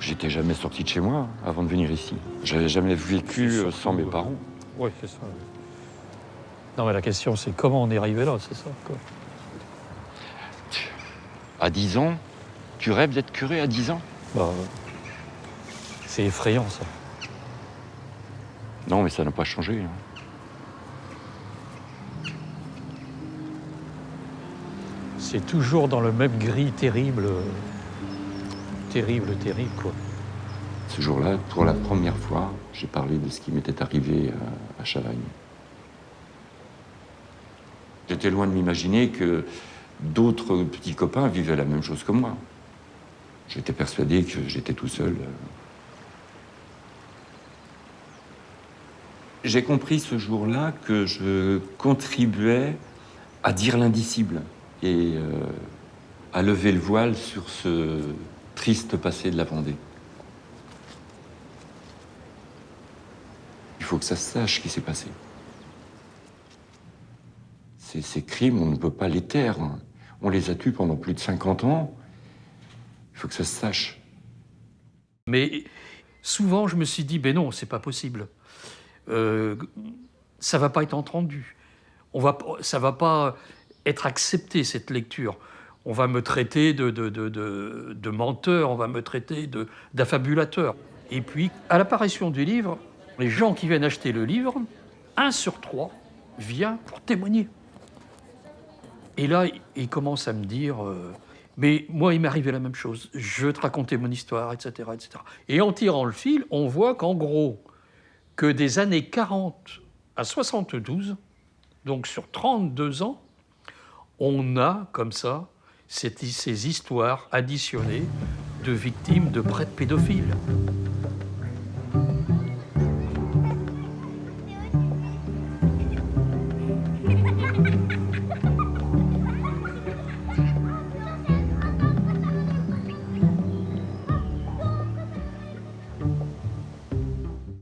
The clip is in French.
J'étais jamais sorti de chez moi avant de venir ici. J'avais jamais vécu sans mes parents. Oui, c'est ça. Non, mais la question, c'est comment on est arrivé là, c'est ça, quoi. À 10 ans, tu rêves d'être curé à 10 ans? Bah, c'est effrayant, ça. Non, mais ça n'a pas changé, hein. C'est toujours dans le même gris terrible, terrible, quoi. Ce jour-là, pour la première fois, j'ai parlé de ce qui m'était arrivé à Chavagne. J'étais loin de m'imaginer que d'autres petits copains vivaient la même chose que moi. J'étais persuadé que j'étais tout seul. J'ai compris ce jour-là que je contribuais à dire l'indicible et à lever le voile sur ce triste passé de la Vendée. Il faut que ça se sache ce qui s'est passé. Ces crimes, on ne peut pas les taire. On les a tués pendant plus de 50 ans. Il faut que ça se sache. Mais souvent, je me suis dit, ben non, c'est pas possible. Ça va pas être entendu. Ça va pas être accepté, cette lecture. On va me traiter de menteur, on va me traiter d'affabulateur. Et puis, à l'apparition du livre, les gens qui viennent acheter le livre, 1 sur 3 vient pour témoigner. Et là, ils commencent à me dire... mais moi, il m'est arrivé la même chose. Je veux te raconter mon histoire, etc., etc. Et en tirant le fil, on voit qu'en gros, que des années 40 à 72, donc sur 32 ans, on a comme ça ces histoires additionnées de victimes de prêtres pédophiles.